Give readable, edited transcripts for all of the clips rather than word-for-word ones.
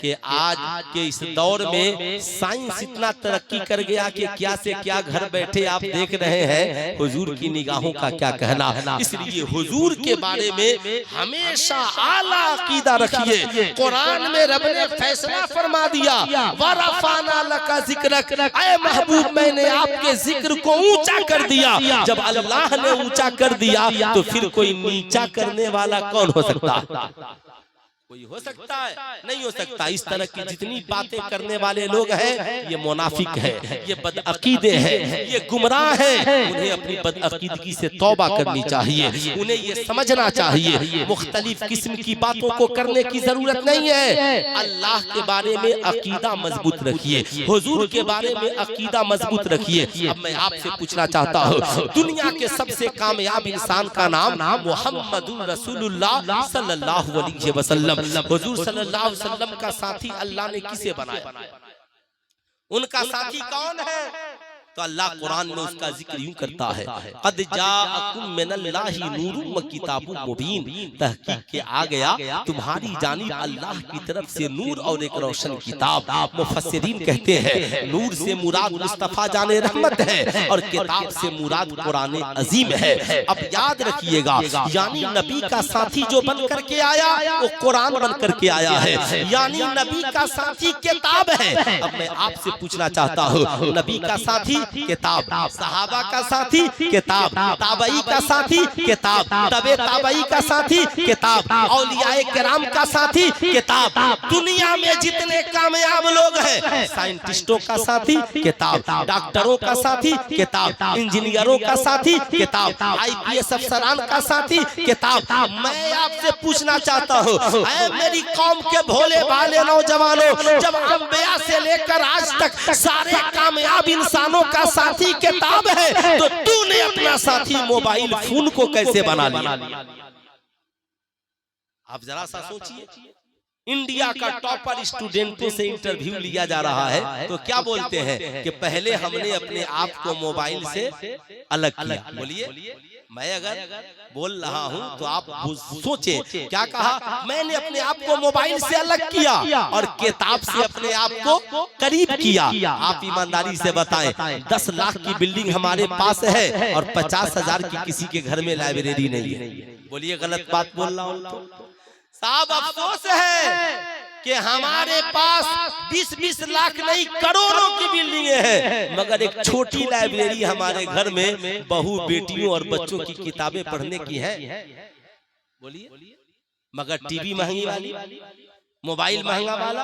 कि आज के इस दौर में साइंस इतना तरक्की कर गया कि क्या से क्या घर बैठे आप देख रहे हैं हुजूर की निगाहों का क्या कहना। इसलिए हुजूर के बारे में हमेशा आला अकीदा रखिए। कुरान में रब ने फैसला फरमा दिया, वरफाना लका जिक्रक, ऐ महबूब मैंने आपके जिक्र को ऊंचा कर दिया। जब अल्लाह ने ऊंचा कर दिया तो फिर कोई नीचा करने वाला कौन हो सकता? कोई हो सकता है? नहीं हो सकता। इस तरह की जितनी बातें करने वाले लोग हैं ये मुनाफिक है, ये बदअकीदे हैं, ये गुमराह हैं। उन्हें अपनी बदअकीदगी से तौबा करनी चाहिए। उन्हें ये समझना चाहिए मुख्तलिफ किस्म की बातों को करने की जरूरत नहीं है। अल्लाह के बारे में अकीदा मजबूत रखिए, हुजूर के बारे में अकीदा मजबूत रखिए। अब मैं आपसे पूछना चाहता हूँ, दुनिया के सबसे कामयाब इंसान का नाम मुहम्मदुर रसूलुल्लाह सल्लल्लाहु अलैहि वसल्लम। हुजूर सल्लल्लाहु अलैहि वसल्लम का साथी अल्लाह ने किसे बनाया? उनका साथी कौन है? तो अल्लाह कुरान में उसका जिक्र यूं करता है, क़द जाअकुम मिनल्लाहि नूरुम व किताबुम मुबीन। तहकीक के आ गया तुम्हारी जानिब अल्लाह की तरफ से नूर और एक रोशन किताब। मुफस्सिरीन कहते हैं नूर से मुराद मुस्तफा जाने रहमत है और किताब से मुराद कुरान अजीम है। अब याद रखिएगा, यानी नबी का साथी जो बन करके आया वो कुरान बन करके आया है, यानी नबी का साथी किताब है। अब मैं आपसे पूछना चाहता हूँ, नबी का साथी किताब, सहाबा का साथी किताब, ताबई का साथी किताब, तबे ताबई का साथी किताब, औलियाए किराम का साथी किताब। दुनिया में जितने कामयाब लोग हैं, साइंटिस्टों का साथी किताब, डॉक्टरों का साथी किताब, इंजीनियरों का साथी किताब, IPS अफसरान का साथी किताब। मैं आपसे पूछना चाहता हूँ, मेरी कौम के भोले भाले नौजवानों, जब अंबिया से लेकर आज तक सारे कामयाब इंसानों का साथी किताब है, तो तूने अपना साथी मोबाइल फोन को कैसे बना लिया? आप जरा सा सोचिए। इंडिया का टॉपर स्टूडेंटों से इंटरव्यू लिया जा रहा है तो क्या बोलते हैं कि पहले हमने अपने आप को मोबाइल से अलग किया। बोलिए, मैं अगर बोल रहा हूं तो आप सोचे क्या कहा? मैंने अपने आप को मोबाइल से अलग किया और किताब से अपने आप को करीब किया। आप ईमानदारी से बताएं, 10 लाख की बिल्डिंग हमारे पास है और 50,000 की किसी के घर में लाइब्रेरी नहीं है। बोलिए गलत बात बोल रहा हूं? साहब अफसोस है कि हमारे पास 20-20 लाख नहीं करोड़ों की बिल्डिंगें हैं, मगर एक छोटी लाइब्रेरी हमारे घर में बहू बेटियों और बच्चों की किताबें पढ़ने की है। बोलिए, मगर टीवी महंगी वाली, मोबाइल महंगा वाला।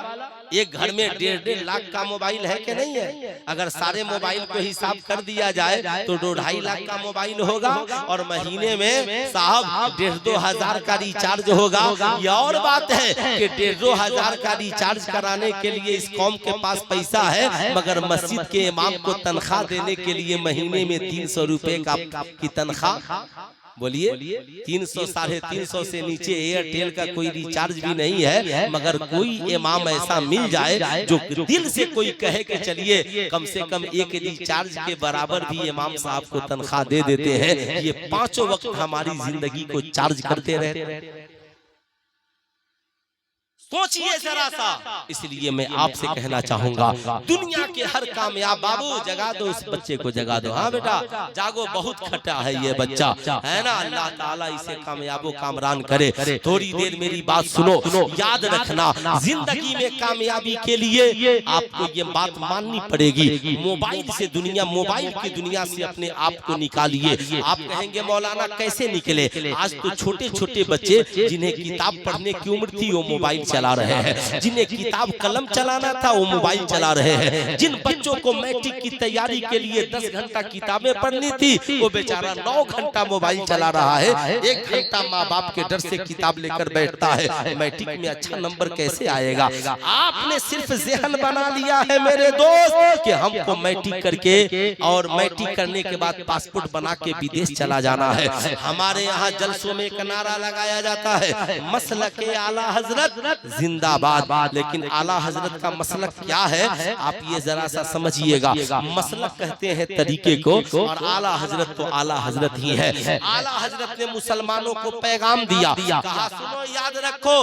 एक घर में 1.5 लाख का मोबाइल है कि नहीं है? अगर सारे मोबाइल को हिसाब कर दिया जाए तो 2.5 लाख का मोबाइल होगा और महीने में साहब 1.5-2 हजार का रिचार्ज होगा। यह और बात है कि 1.5-2 हजार का रिचार्ज कराने के लिए इस कौम के पास पैसा है, मगर मस्जिद के इमाम को तनख्वाह देने के लिए महीने में 300 रुपए की तनख्वाह। बोलिए, 300-350 से नीचे एयरटेल का कोई रिचार्ज भी नहीं है। मगर कोई इमाम ऐसा मिल जाए जो दिल से कोई कहे कि चलिए कम से कम एक रिचार्ज के बराबर भी इमाम साहब को तनख्वाह दे देते हैं। ये 5 वक्त हमारी जिंदगी को चार्ज करते रहते। सोचिए जरा सा। इसलिए मैं आपसे कहना चाहूंगा, दुनिया के हर कामयाब बाबू जगा दो उस बच्चे को, जगा दो। हाँ बेटा जागो, बहुत खटा है ये बच्चा, है ना। अल्लाह ताला इसे कामयाबो कामरान करे। थोड़ी देर मेरी बात सुनो, याद रखना जिंदगी में कामयाबी के लिए आपको ये बात माननी पड़ेगी। मोबाइल से दुनिया, मोबाइल की दुनिया से अपने आप को निकालिए। आप कहेंगे मौलाना कैसे निकले? आज तो छोटे छोटे बच्चे जिन्हें किताब पढ़ने की उम्र थी वो मोबाइल चला रहे हैं, जिन्हें किताब कलम चलाना था वो मोबाइल चला रहे हैं। जिन बच्चों को मैट्रिक की तैयारी के लिए 10 घंटा किताबें पढ़नी थी वो बेचारा 9 घंटा मोबाइल चला रहा है। 1 घंटा माँ बाप के डर से किताब लेकर बैठता है। मैट्रिक में अच्छा नंबर कैसे आएगा? आपने सिर्फ ज़हन बना लिया है मेरे दोस्त कि हमको मैट्रिक करके और मैट्रिक करने के बाद पासपोर्ट बना के विदेश चला जाना है। हमारे यहाँ जलसों में एक नारा लगाया जाता है, मसलके आला हजरत जिंदाबाद। लेकिन आला हजरत का मसलक क्या है आप ये जरा सा समझिएगा। मसलक कहते हैं तरीके को, और आला हजरत तो आला हजरत ही है। आला हजरत ने मुसलमानों को पैगाम दिया, कहा सुनो याद रखो,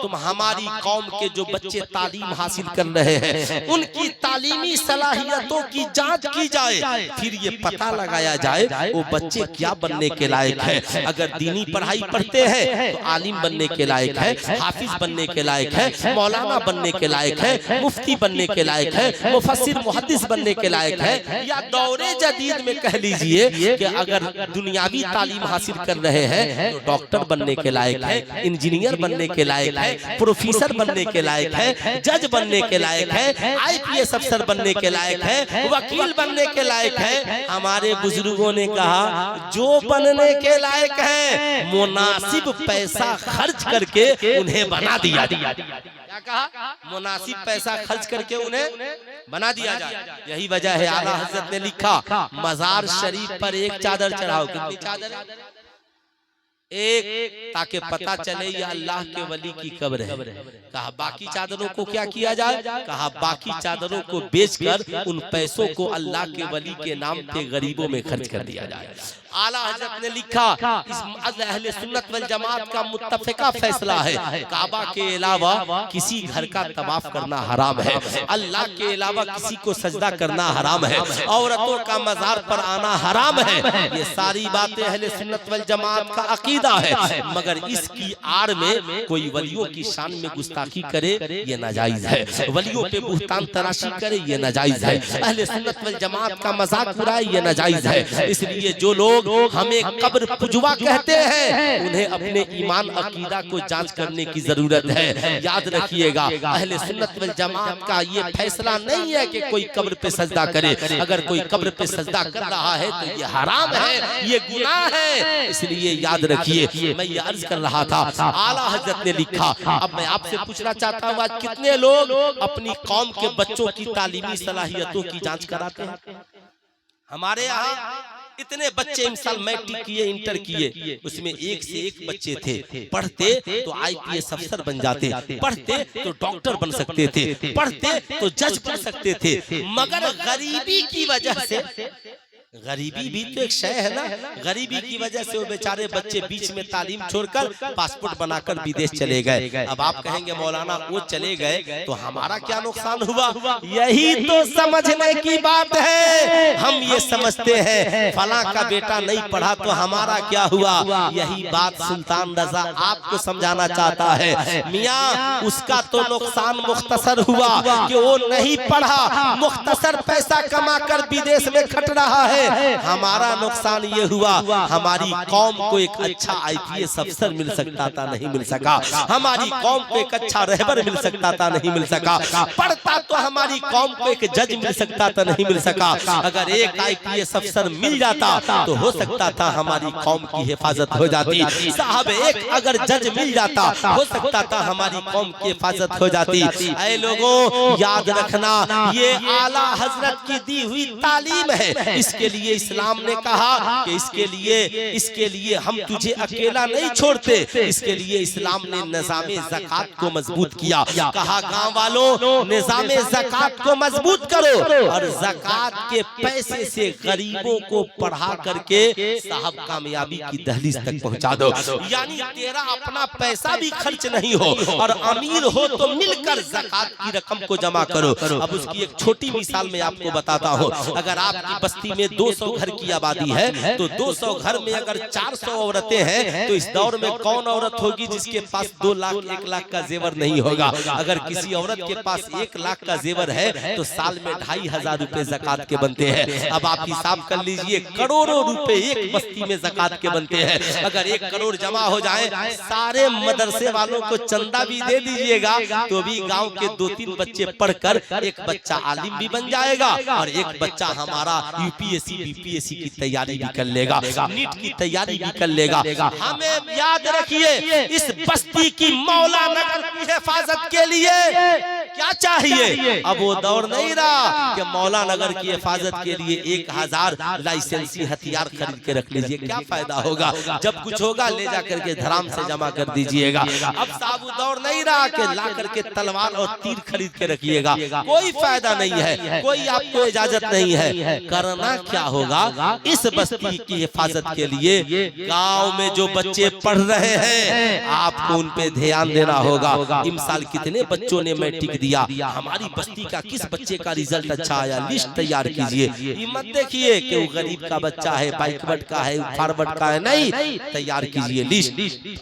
तुम हमारी कौम के जो बच्चे तालीम हासिल कर रहे हैं उनकी तालीमी सलाहियतों की जांच की जाए, फिर ये पता लगाया जाए वो बच्चे क्या बनने के लायक है। अगर दीनी पढ़ाई पढ़ते हैं तो आलिम बनने के लायक है, हाफिज बनने के लायक है, मौलाना बनने के लायक है, मुफ्ती बनने के लायक है, मुफस्सिर मुहद्दिस बनने के लायक है, या दौरे जदीद में कह लीजिए कि अगर दुनियावी तालीम हासिल कर रहे हैं तो डॉक्टर बनने के लायक है, इंजीनियर बनने के लायक है, प्रोफेसर बनने के लायक है, जज बनने के लायक है, IPS अफसर बनने के लायक है, वकील बनने के लायक है। हमारे बुजुर्गों ने कहा जो बनने के लायक है मुनासिब पैसा खर्च करके उन्हें बना दिया। क्या कहा? मुनासिब पैसा खर्च करके उन्हें बना दिया जाए। यही वजह है आला हजरत ने लिखा मजार शरीफ पर एक चादर चढ़ाओ। कितनी चादर? एक, ताकि पता चले ये अल्लाह के वली की कब्र है। कहा बाकी चादरों को क्या किया जाए? कहा बाकी चादरों को बेचकर उन पैसों को अल्लाह के वली के नाम पे गरीबों में खर्च कर दिया जाए। आला हजरत ने लिखा इस अहले सुन्नत वल जमात का मुत्तफिका फैसला है, काबा के अलावा किसी घर का तवाफ करना हराम है, अल्लाह के अलावा किसी को सजदा करना हराम है, औरतों का मजार पर आना हराम है। ये सारी बातें अहले सुन्नत वल जमात का अकीदा है, मगर इसकी आड़ में कोई वलियों की शान में गुस्ताखी करे ये नाजायज है, वलियों पे बुहतान तराशी करे ये नाजायज है, अहले सुन्नत वल जमात का मजाक उड़ाए ये नाजायज है। इसलिए जो लोग हमें कब्र पुजवा कहते हैं उन्हें अपने ईमान अकीदा को जांच करने की जरूरत है। याद रखिएगा अहले सुन्नत वल जमात का ये फैसला नहीं है कि कोई कब्र पे सजदा करे। अगर कोई कब्र पे सजदा कर रहा है तो ये हराम है, ये गुनाह है। इसलिए याद रखिए, मैं ये अर्ज कर रहा था आला हजरत ने लिखा। अब मैं आपसे पूछना चाहता हूँ आज कितने लोग अपनी कौम के बच्चों की तालीमी सलाहियतों की जांच कराते हैं? हमारे यहाँ इतने बच्चे इस साल मैट्रिक किए, इंटर किए, उसमें एक से एक बच्चे थे। पढ़ते तो IPS अफसर बन जाते, पढ़ते तो डॉक्टर बन सकते थे, पढ़ते तो जज बन सकते थे, मगर गरीबी की वजह से, गरीबी भी तो एक शय है ना, गरीबी की वजह से वो बेचारे बच्चे बीच में तालीम छोड़कर पासपोर्ट बनाकर विदेश चले गए। अब आप कहेंगे मौलाना वो चले गए तो हमारा क्या नुकसान हुआ? यही तो समझने की बात है। हम ये समझते हैं फला का बेटा नहीं पढ़ा तो हमारा क्या हुआ। यही बात सुल्तान रजा आपको समझाना चाहता है। मियाँ उसका तो नुकसान मुख्तसर हुआ कि वो नहीं पढ़ा, मुख्तसर पैसा कमा कर विदेश में खट रहा है। हमारा नुकसान ये हुआ हमारी कौम को एक अच्छा IPS अफसर मिल सकता था, नहीं मिल सका। हमारी कौम को एक अच्छा रहबर मिल सकता था, नहीं मिल सका। पढ़ता तो हमारी कौम को एक जज मिल सकता था, नहीं मिल सका। अगर एक IPS अफसर मिल जाता तो हो सकता था हमारी कौम की हिफाजत हो जाती। साहब एक अगर जज मिल जाता हो सकता था हमारी कौम की हिफाजत हो जाती। ऐ लोगों याद रखना ये आला हजरत की दी हुई तालीम है। इसके लिए इस्लाम ने कहा कि इसके लिए हम तुझे अकेला नहीं छोड़ते। इसके लिए इस्लाम ने निज़ामे ज़कात को मजबूत किया। कहा गांव वालों निज़ामे ज़कात को मजबूत करो और ज़कात के पैसे से गरीबों को पढ़ा करके साहब कामयाबी की दहलीज तक पहुंचा दो। यानी तेरा अपना पैसा भी खर्च नहीं हो और अमीर हो तो मिलकर ज़कात की रकम को जमा करो। अब उसकी एक छोटी मिसाल में आपको बताता हूँ। अगर आपकी बस्ती में 200 घर की आबादी है तो 200 घर में अगर 400 औरतें हैं तो इस दौर में कौन औरत होगी जिसके पास 2 लाख 1 लाख का जेवर नहीं होगा। अगर किसी औरत के पास 1 लाख का जेवर है तो साल में 2,500 रुपए ज़कात के बनते हैं। अब आप हिसाब कर लीजिए करोड़ों रुपए एक बस्ती में ज़कात के बनते हैं। अगर 1 करोड़ जमा हो जाए सारे मदरसे वालों को चंदा भी दे दीजिएगा तो भी गाँव के 2-3 बच्चे पढ़कर एक बच्चा आलिम भी बन जाएगा और एक बच्चा हमारा UPSC BPSC की तैयारी भी कर लेगा, नीट की तैयारी भी कर लेगा। हमें याद रखिए इस बस्ती की मौला नगर की हिफाजत के लिए क्या चाहिए। अब वो दौर नहीं रहा कि मौला नगर की हिफाजत के लिए 1000 लाइसेंसी हथियार खरीद के रख लीजिए, क्या फायदा होगा, जब कुछ होगा ले जाकर के धराम से जमा कर दीजिएगा। अब साहब वो दौर नहीं रहा कि ला करके तलवार और तीर खरीद के रखिएगा, कोई फायदा नहीं है, कोई आपको इजाजत नहीं है। करना क्या होगा, इस बस्ती की हिफाजत के लिए गांव में जो बच्चे पढ़ रहे हैं आपको उन पे ध्यान देना होगा। इस साल कितने बच्चों ने मैट्रिक दिया, हमारी बस्ती का किस बच्चे का रिजल्ट अच्छा आया, लिस्ट तैयार कीजिए। ये मत देखिए कि वो गरीब का बच्चा है, बैकवर्ड का है, फॉरवर्ड का है, नहीं, तैयार कीजिए लिस्ट।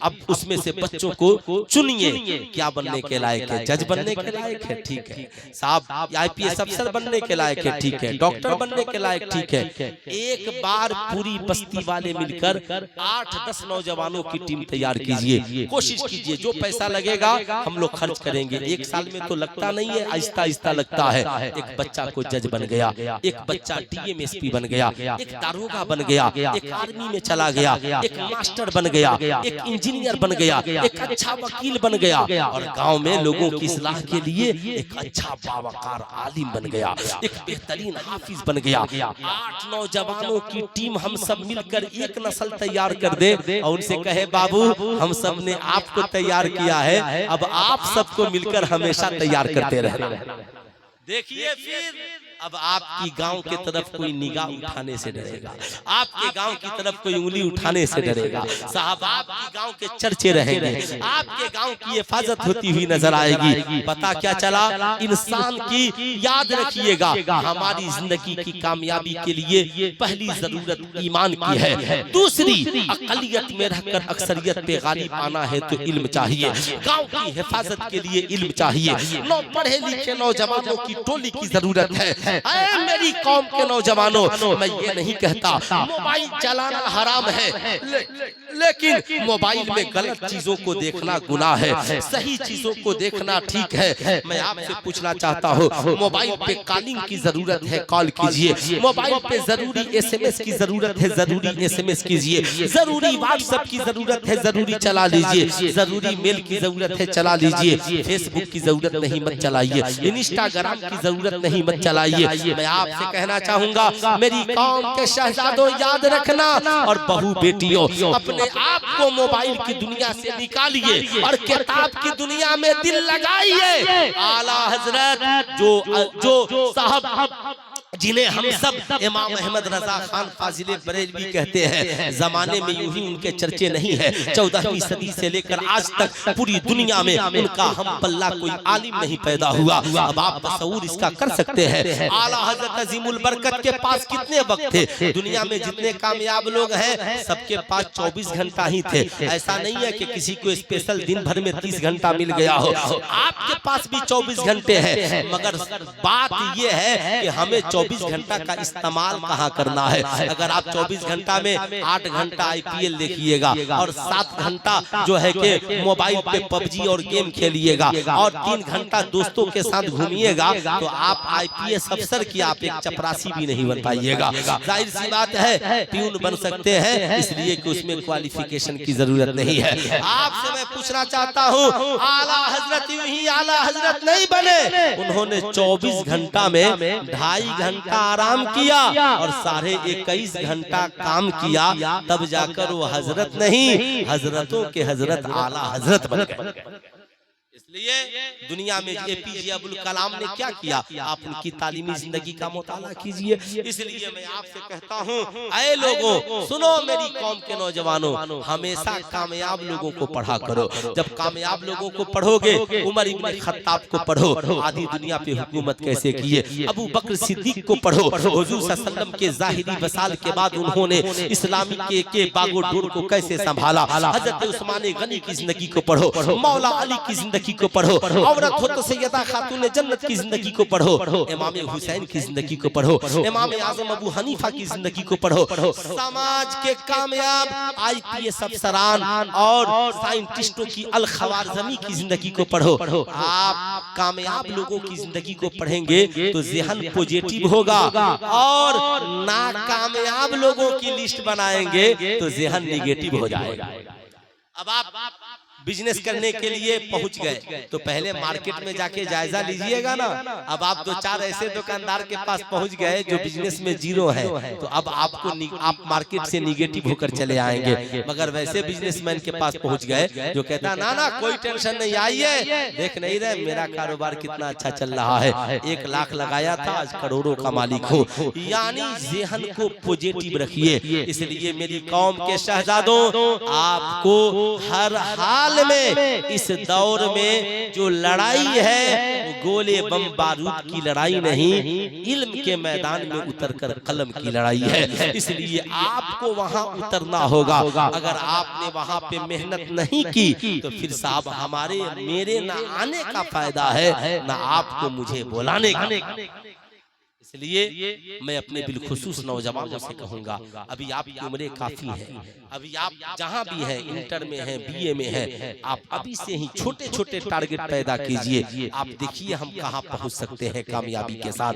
अब उसमें से बच्चों को चुनिए, क्या बनने के लायक है, जज बनने के लायक है, ठीक है साहब, IPS अफसर बनने के लायक है, ठीक है, डॉक्टर बनने के लायक, ठीक है। एक बार पूरी बस्ती वाले मिलकर 8-10 नौजवानों की टीम तैयार कीजिए, कोशिश कीजिए, जो पैसा लगेगा हम लोग खर्च करेंगे। एक साल में तो लगता नहीं है, आहिस्ता आहिस्ता लगता है। एक बच्चा को जज बन गया, एक बच्चा DMSP बन गया, एक दारोगा बन गया, एक आर्मी में चला गया, एक मास्टर बन गया, एक इंजीनियर बन गया, एक अच्छा वकील बन गया, और गांव में लोगों की इस्लाह के लिए एक अच्छा बावकार आलिम बन गया, एक बेहतरीन हाफिज बन गया। 8 नौजवानों की टीम हम सब मिलकर एक नस्ल तैयार कर दे और उनसे कहे बाबू हम सब ने आपको तैयार किया है, अब आप सबको मिलकर हमेशा तैयार करते रहना। देखिए फिर अब आपकी गांव के तरफ कोई निगाह उठाने से डरेगा, आपके गांव की तरफ कोई उंगली उठाने से डरेगा। साहब आपके गांव के चर्चे रहेंगे, आपके गांव की हिफाजत होती हुई नजर आएगी। पता क्या चला, इंसान की याद रखिएगा, हमारी जिंदगी की कामयाबी के लिए पहली जरूरत ईमान की है, दूसरी अकलियत में रहकर अक्सरियत पे गालिब आना है तो इल्म चाहिए। गांव की हिफाजत के लिए इल्म चाहिए, पढ़े लिखे नौजवानों की टोली की जरूरत है। मेरी कौम के नौजवानों, मैं ये नहीं कहता मोबाइल चलाना हराम है, लेकिन मोबाइल में गलत चीजों को देखना गुनाह है, सही चीजों को देखना ठीक है। मैं आपसे पूछना चाहता हूँ, मोबाइल पे कॉलिंग की जरूरत है, कॉल कीजिए, मोबाइल पे जरूरी SMS की जरूरत है, जरूरी SMS कीजिए, जरूरी व्हाट्सएप की जरूरत है, जरूरी चला लीजिए, जरूरी मेल की जरूरत है, चला लीजिए, फेसबुक की जरूरत नहीं मत चलाइए, इंस्टाग्राम की जरूरत नहीं मत चलाइए। मैं आपसे कहना चाहूंगा मेरी कौम के शहजादों याद रखना, और बहू बेटियों अपने आप को मोबाइल की दुनिया से निकालिए और किताब की दुनिया में दिल लगाइए। आला हजरत जो साहब जिन्हें हम सब इमाम अहमद रजा खान फाजिले बरेलवी कहते हैं, जमाने में यूं ही उनके चर्चे नहीं है। 14वीं सदी से लेकर आज तक पूरी दुनिया में उनका हम पल्ला कोई आलिम नहीं पैदा हुआ। अब आप तसव्वुर इसका कर सकते हैं, आला हजरत अजीमुल बरकत के पास कितने वक्त थे, दुनिया में जितने कामयाब लोग हैं सबके पास 24 घंटा ही थे। ऐसा नहीं है कि किसी को स्पेशल दिन भर में 30 घंटा मिल गया हो, आपके पास भी 24 घंटे हैं, मगर बात यह है कि हमें 24 घंटा का इस्तेमाल कहाँ करना है। अगर आप 24 घंटा में 8 घंटा IPL देखिएगा और 7 घंटा जो है कि मोबाइल पे PUBG और गेम खेलिएगा और 3 घंटा दोस्तों के साथ घूमिएगा, तो आप IPS अफसर की आप एक चपरासी भी नहीं बन पाइएगा। जाहिर सी बात है प्यून बन सकते हैं, इसलिए कि उसमें क्वालिफिकेशन की जरूरत नहीं है। आपसे मैं पूछना चाहता हूँ, आला हजरत यूं ही आला हजरत नहीं बने, उन्होंने 24 घंटा में 2.5 घंटा आराम किया और 21.5 घंटा काम किया, तब जाकर वो हजरत नहीं हजरतों के हजरत आला हजरत बन गए। इसलिए दुनिया में APJ अब्दुल कलाम ने क्या किया, आप उनकी तालीमी जिंदगी का मुताला कीजिए। इसलिए मैं आपसे कहता हूँ, ऐ लोगों सुनो, मेरी कौम के नौजवानों, हमेशा कामयाब लोगों को पढ़ा करो। जब कामयाब लोगों को पढ़ोगे, उमर इब्न खत्ताब को पढ़ो, आधी दुनिया पे हुकूमत कैसे किए, अबू बकर सिद्दीक को पढ़ो, हुजूर सल्लल्लाहु अलैहि वसल्लम के ज़ाहिरी वसाल के बाद उन्होंने इस्लामी के बागोडोर को कैसे संभाला, हजरत उस्मान गनी की जिंदगी को पढ़ो, मौला अली की जिंदगी को पढ़ो, औरत हो तो सैयदा खातून जन्नत की जिंदगी को पढ़ो, इमाम हुसैन की जिंदगी को पढ़ो, इमाम आजम अबू हनीफा की जिंदगी को पढ़ो, समाज के कामयाब IPS अफसरान और साइंटिस्टों की अल खवारज़मी की जिंदगी को पढ़ो। आप कामयाब लोगों की जिंदगी को पढ़ेंगे तो ज़हन पॉजिटिव होगा, और नाकामयाब लोगों की लिस्ट बनाएंगे तो ज़हन नेगेटिव हो जाएगा। अब आप बिजनेस करने के लिए पहुंच गए तो पहले मार्केट में जाके जायजा लीजिएगा ना। अब आप दो चार ऐसे दुकानदार के पास पहुंच गए जो बिजनेस में जीरो है, तो अब आपको आप मार्केट से निगेटिव होकर चले आएंगे। मगर वैसे बिजनेसमैन के पास पहुंच गए जो कहता ना ना कोई टेंशन नहीं, आइए देख नहीं रहे मेरा कारोबार कितना अच्छा चल रहा है, 1 लाख लगाया था आज करोड़ों का मालिक हूँ। यानी ज़हन को पॉजिटिव रखिए। इसलिए मेरी कौम के शहजादों, आपको हर हाल में इस दौर में जो लड़ाई है वो गोले बम बारूद की लड़ाई नहीं, इल्म के मैदान में उतरकर कलम की लड़ाई है। इसलिए आपको वहां उतरना होगा। अगर आपने वहां पे मेहनत नहीं की तो फिर साहब हमारे मेरे ना आने का फायदा है ना आपको मुझे बुलाने का। इसलिए मैं अपने बिलखुसूस नौजवानों से कहूंगा, अभी आपकी उम्रें काफी है, अभी आप जहां भी हैं, इंटर में हैं, बीए में हैं, आप अभी से ही छोटे छोटे टारगेट पैदा कीजिए। आप देखिए हम कहां पहुंच सकते हैं कामयाबी के साथ।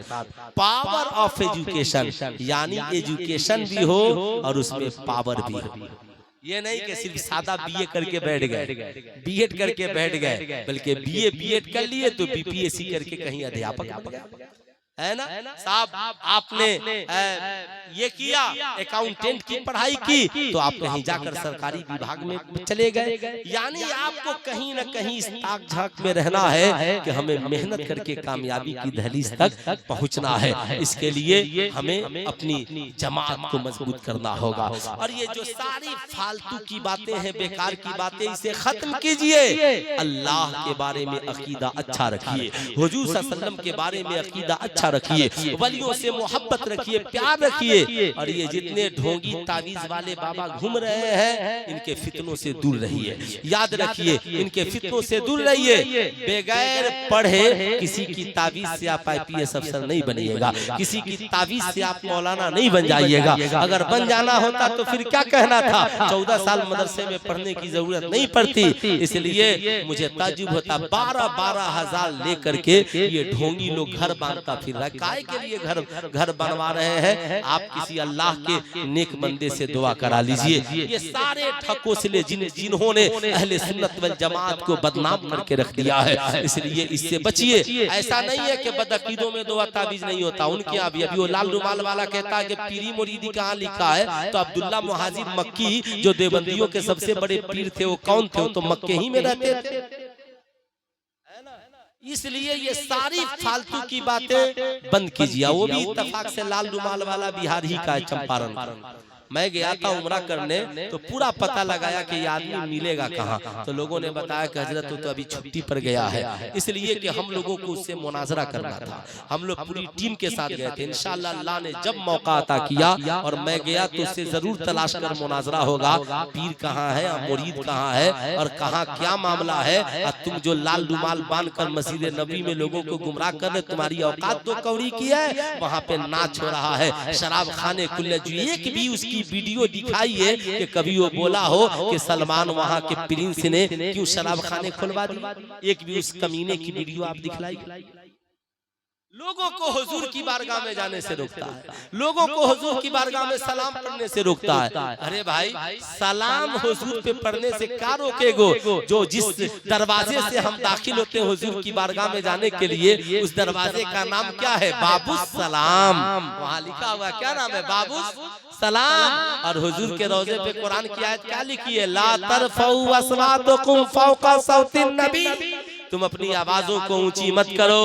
पावर ऑफ एजुकेशन, यानी एजुकेशन भी हो और उसमें पावर भी हो। ये नहीं कि सिर्फ सादा बीए करके बैठ गए, बीएड करके बैठ गए, बल्कि बीए बीएड कर लिए तो बीपीएससी करके कहीं अध्यापक बन गए, है ना साहब। आपने ये किया, अकाउंटेंट की पढ़ाई की तो आप कहीं जाकर सरकारी विभाग में चले गए। यानी आपको कहीं न कहीं इस ताक झांक में रहना है कि हमें मेहनत करके कामयाबी की दहलीज तक पहुंचना है। इसके लिए हमें अपनी जमात को मजबूत करना होगा। और ये जो सारी फालतू की बातें हैं, बेकार की बातें, इसे खत्म कीजिए। अल्लाह के बारे में अकीदा अच्छा रखिए, हुजूर सल्लल्लाहु अलैहि वसल्लम के बारे में अकीदा अच्छा रखिए, वलियों से मोहब्बत रखिए, प्यार रखिए। और ये जितने ढोंगी तावीज वाले बाबा घूम रहे हैं, इनके फितनों से दूर रहिए। याद रखिए, इनके फितनों से दूर रहिए। बगैर पढ़े किसी की तावीज से आप आईपीएस अफसर नहीं बनिएगा, किसी की तावीज से आप मौलाना नहीं बन जाइएगा। अगर बन जाना होता तो फिर क्या कहना था, 14 साल मदरसे में पढ़ने की जरूरत नहीं पड़ती। इसलिए मुझे ताज्जुब होता, 12-12 हजार लेकर के ये ढोंगी लोग घर बांधता फिर काय के लिए घर बनवा रहे हैं। आप किसी अल्लाह के नेक बंदे से दुआ करा लीजिए। ये सारे ठकोसले जिन्होंने अहले सुन्नत वल जमात को बदनाम करके रख दिया है, इसलिए इससे बचिए। ऐसा नहीं है कि बदअकीदों में दुआ ताबीज नहीं होता, उनके यहाँ भी। अभी वो लाल रुमाल वाला कहता है कि पीरी मुरीदी कहाँ लिखा है, तो अब्दुल्ला मुहाजिर मक्की जो देवबंदियों के सबसे बड़े पीर थे वो कौन थे, वो तो मक्के ही में रहते थे। इसलिए ये सारी फालतू की बातें बंद कीजिए। वो भी इत्तेफाक से लाल रुमाल वाला बिहार ही का है, चंपारण। मैं गया था उम्रा करने तो पूरा पता लगाया कि ये आदमी मिलेगा कहाँ, तो लोगों ने बताया कि हजरत तो अभी छुट्टी पर गया है। इसलिए कि हम लोगों को उससे मुनाजरा करना था। हम लोग पूरी टीम के साथ गए थे। इंशाअल्लाह अल्लाह ने जब मौका अता किया और मैं गया तो उससे जरूर तलाश कर मुनाजरा होगा, पीर कहाँ है, मुरीद कहाँ है और कहाँ क्या मामला है। और तुम जो लाल रुमाल बांध कर मस्जिद नबी में लोगों को गुमराह कर रहे, तुम्हारी औकात तो कौड़ी की है। वहाँ पे नाच हो रहा है, शराब खाने खुले, एक भी उसकी वीडियो दिखाइए कि कभी वो बोला हो कि सलमान वहां के प्रिंस ने क्यों शराब खाने खुलवा दी। एक भी उस कमीने की वीडियो आप दिखलाइए। लोगों को हुजूर की बारगाह में जाने से रोकता है, लोगों को हुजूर की बारगाह में सलाम पढ़ने से रोकता है। अरे भाई, सलाम हुजूर पे पढ़ने से क्या रोकेगो? जो जिस दरवाजे से हम दाखिल होते हैं हुजूर की बारगाह में जाने के लिए, उस दरवाजे का नाम क्या है? बाबू सलाम। वहाँ लिखा हुआ क्या नाम है? बाबू सलाम। और हुजूर के रोजे पे कुरान की आयत क्या लिखी है? ला तरफऊ अस्वातकुम फौका सौतिन नबी, तुम अपनी आवाजों को ऊंची मत करो,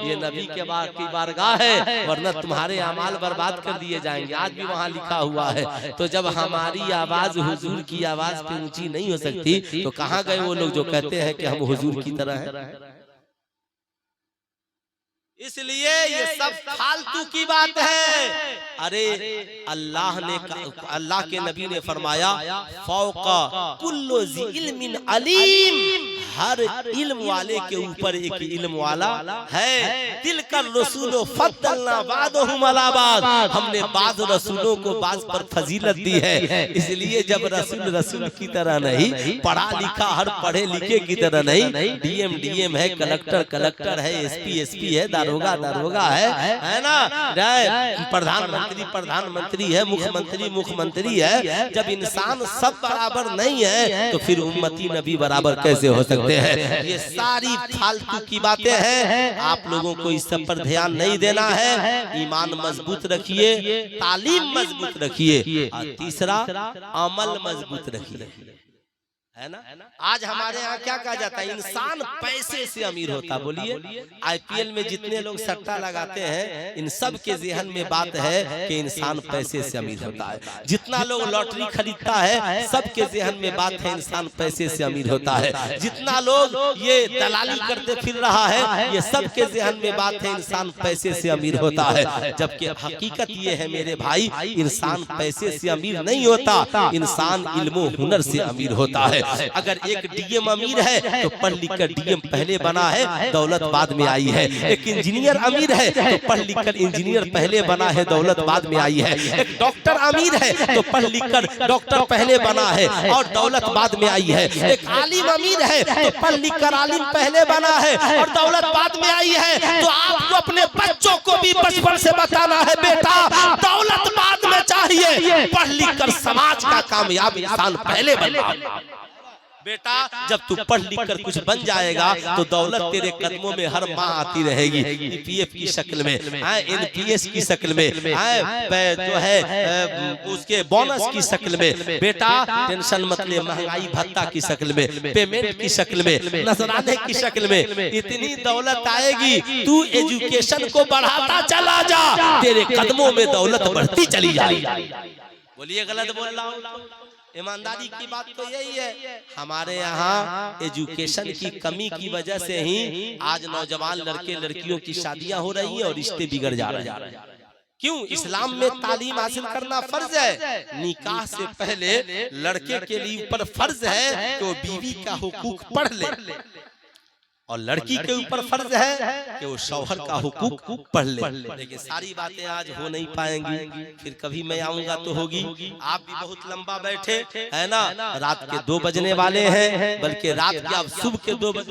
ये नबी के बारगाह है, वरना तुम्हारे अमाल बर्बाद कर दिए जाएंगे। आज भी वहाँ लिखा हुआ है। तो जब हमारी आवाज हुजूर की आवाज पे ऊंची नहीं हो सकती तो कहाँ गए वो लोग जो कहते हैं कि हम हुजूर की तरह हैं? इसलिए ये सब फालतू की बात है। अरे अल्लाह के नबी ने फरमाया, फौका कुल्लु ज़ी इल्मिन अलीम, हर इल्म वाले के ऊपर एक इल्म वाला है। दिल कर रसूलो फद्दलना बादहुम अला बाद, हमने बाद रसूलों को बाद पर फजीलत दी है। इसलिए जब रसूल रसूल की तरह नहीं, पढ़ा लिखा हर पढ़े लिखे की तरह नहीं, डीएम डीएम है, कलेक्टर कलेक्टर है, एसपी एसपी है, दारोगा दारोगा है ना, प्रधानमंत्री प्रधानमंत्री है, मुख्यमंत्री मुख्यमंत्री है। जब इंसान सब बराबर नहीं है तो फिर उम्मती नबी बराबर कैसे हो सकते हैं? ये सारी फालतू की बातें हैं। आप लोगों को इस सब पर ध्यान नहीं देना है। ईमान मजबूत रखिए, तालीम मजबूत रखिए, और तीसरा अमल मजबूत रखिए, है ना। आज हमारे यहाँ क्या कहा जाता है? इंसान पैसे से अमीर होता। बोलिए, आईपीएल में जितने लोग सट्टा लगाते हैं, इन सब के ज़हन में बात है कि इंसान पैसे से अमीर होता है। जितना लोग लॉटरी खरीदता है, सबके ज़हन में बात है इंसान पैसे से अमीर होता है। जितना लोग ये दलाली करते फिर रहा है, ये सबके ज़हन में बात है इंसान पैसे से अमीर होता है। जबकि हकीकत ये है मेरे भाई, इंसान पैसे से अमीर नहीं होता, इंसान इल्म हुनर से अमीर होता है। अगर एक डीएम अमीर है तो पढ़ लिख कर डीएम पहले बना है, दौलत बाद में आई है। एक इंजीनियर अमीर है तो पढ़ लिख कर इंजीनियर पहले बना है, दौलत बाद में आई है। एक डॉक्टर अमीर है तो पढ़ लिख कर डॉक्टर पहले बना है और दौलत बाद में आई है। एक आलिम अमीर है तो पढ़ लिख कर आलिम पहले बना है और दौलत बाद में आई है। तो आपको अपने बच्चों को भी बचपन से बताना है, बेटा दौलत बाद में चाहिए, पढ़ लिख कर समाज का कामयाब इंसान पहले बनना। बेटा जब तू पढ़ लिख कर कुछ बन जाएगा तो दौलत तेरे कदमों में हर माह आती रहेगी, ईपीएफ की शक्ल में, एनपीएस की शक्ल में, जो है उसके बोनस की शक्ल में। बेटा टेंशन मत ले, महंगाई भत्ता की शक्ल में, पेमेंट की शक्ल में, नजराने की शक्ल में इतनी दौलत आएगी। तू एजुकेशन को बढ़ाता चला जा, तेरे कदमों में दौलत बढ़ती चली जाएगी। बोलिए गलत बोल रहा हूं? ईमानदारी की बात तो यही है। हमारे यहाँ एजुकेशन की कमी की वजह से ही आज नौजवान लड़के लड़कियों की शादियां हो रही हैं और रिश्ते बिगड़ जा रहे हैं। क्यों? इस्लाम में तालीम हासिल करना फर्ज है। निकाह से पहले लड़के के लिए ऊपर फर्ज है तो बीवी का हुकूक पढ़ ले, और लड़की के ऊपर फर्ज है कि वो शौहर का हुकूक पढ़ ले। लेकिन सारी बातें आज हो नहीं पाएंगी, फिर कभी मैं आऊंगा तो होगी। आप भी बहुत लंबा बैठे है ना, रात के 2 बजने वाले हैं, बल्कि रात के अब सुबह के 2 बजे